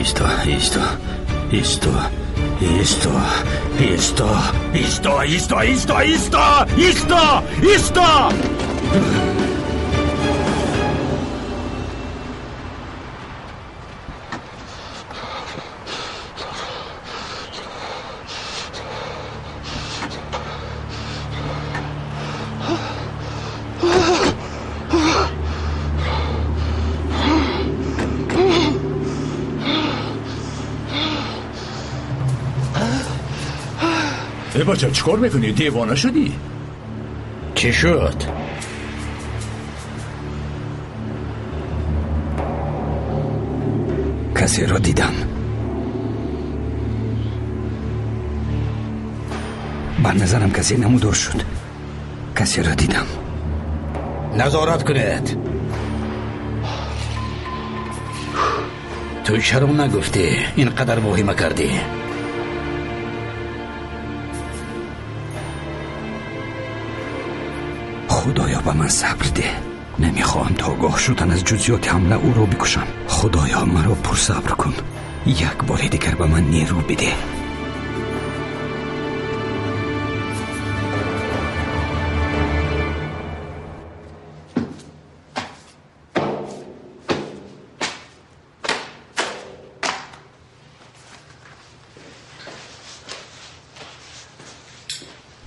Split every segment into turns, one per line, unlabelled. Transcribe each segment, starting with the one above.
Isto, isto, isto, isto, isto, isto, isto, isto, isto, isto, isto.
بچه چیکار میکنی؟ دیوانه شدی؟
چی شد؟ کسی را دیدم. بر نظرم کسی نمودار شد. کسی را دیدم. نظارت کنید. توی شرم نگفتی اینقدر واهمه کردی. خدایا به من صبر ده. نمیخواهم تا آگاه شدن از جزئیات حمله او را بکشم. خدایا مرا پر صبر کن. یک بار دیگر به من نیرو بده.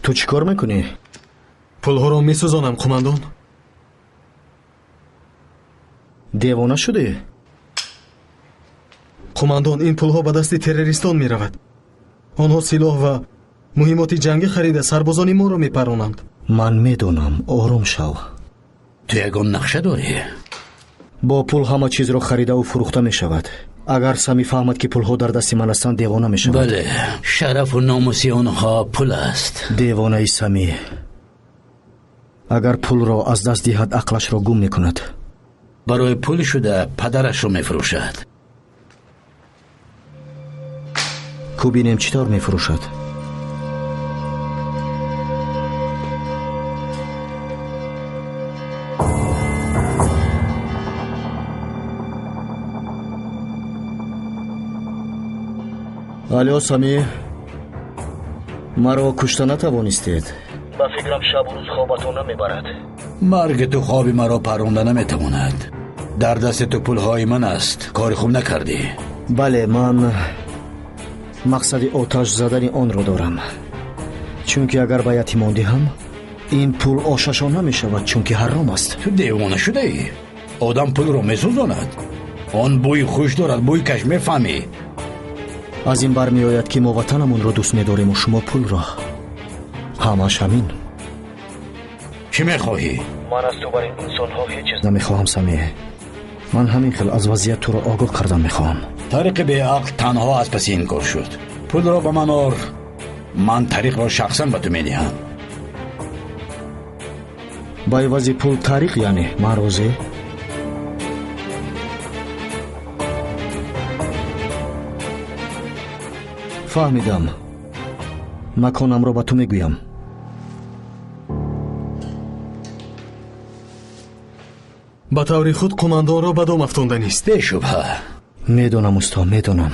تو چی کار میکنی؟
پولها رو میسوزانم قماندان.
دیوانه شده؟
قماندان این پولها به دست تروریستان میرود. آنها سلاح و مهمات جنگی خریده سربازان ما رو میپرانند.
من میدونم. آروم شو.
تو یگان نقشه داری؟
با پول همه چیز رو خریده و فروخته میشود. اگر سمی فهمد که پولها در دست من هستند دیوانه میشود.
بله، شرف و ناموس آنها پول است.
دیوانه ای سمی. اگر پول را از دست دهد عقلش را گم میکند.
برای پول شده پدرش رو میفروشد.
کو بینیم چطور میفروشد. الو سمی، مرا کشته نتوانستید. با فکرم شب و روز خوابتون نمیبرد.
مرگ تو خوابی مرا پرونده نمیتواند. در دست تو پولهای من است. کار خوب نکردی.
بله، من مقصد آتش زدن آن رو دارم. چونکه اگر به یتیمان دهم این پول آششان نمیشود، چونکه حرام است.
تو دیوانه شده ای؟ آدم پول رو میسوزاند. آن بوی خوش دارد، بوی کش میفهمی.
از این برمی آید که ما وطنمون رو دوست می‌داریم و شما پول را. همش همین.
چی میخواهی؟
من از تو بر این انسان ها هیچ چیز نمیخواهم سمیه. من همین خیلی از وضعیت تو را آگاه کردن میخواهم.
طریق به عقل تنها از پس این کار شد. پول را به من آر. من طریق را شخصا به تو میدهم.
با عوض پول طریق یعنی معروضه؟ فهمیدم. مکانم رو به تو میگویم.
با طور خود قماندان را به دام افتانده نیست.
به شبه.
میدونم استاد، میدونم.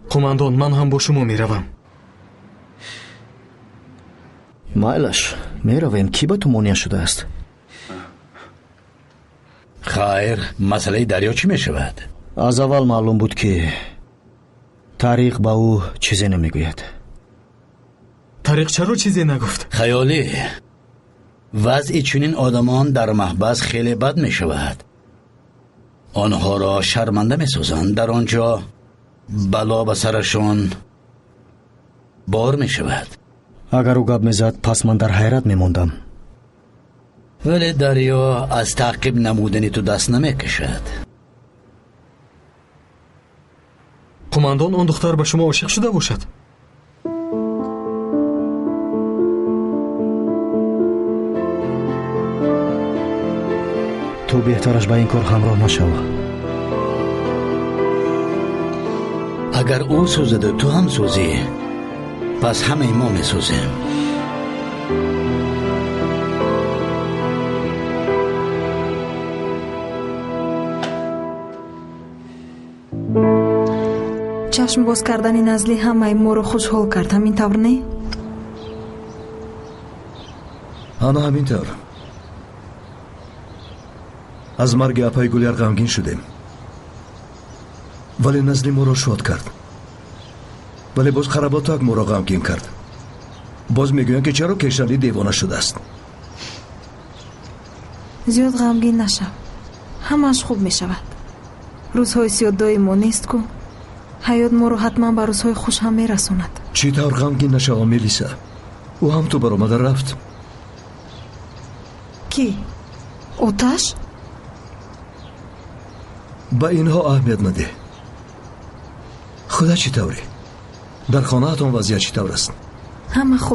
قماندان، من هم با شما میروم.
مایلش میرویم. کی به تو مانع شده است؟
خیر، مسئله دریا چی میشود؟
از اول معلوم بود که طریق با او چیزی نمیگوید.
طریق چرا چیزی نگفت؟
خیالی. وضع چنین آدمان در محبس خیلی بد می شود. آنها را شرمنده می سازند. در آنجا بلا به سرشان بار می شود.
اگر او گپ میزد پس من در حیرت میموندم.
ولی دریا از تعقیب نمودنی تو دست نمی کشد.
قماندان، آن دختر به شما عاشق شده باشد.
تو بهترش به این کار همراه نشو.
اگر او سوزده تو هم سوزی، پس همه ما می سوزیم.
чашм боз кардани назли ҳамаи моро хушҳол кард, ҳамин тавр не?
ана ҳамин тавр. аз марги апаи гуляр ғамгин шудем, вале назли моро шод кард. вале боз қаработак моро ғамгин кард. боз мегӯянд ки чаро кешали девона шудааст.
зиёд ғамгин нашав, ҳамааш хуб мешавад. рӯзҳои сиёддои мо нест ку? ҳаёт моро ҳатман ба рӯзҳои хуш ҳам мерасонад.
чӣ тавр ғамгин нашавам мелиса? ӯ ҳам ту баромада рафт.
Кӣ? оташ?
ба инҳо аҳамият надеҳ. худа чӣ тавре? дар хонаатон вазъият чӣ тавр аст?
ҳама хуб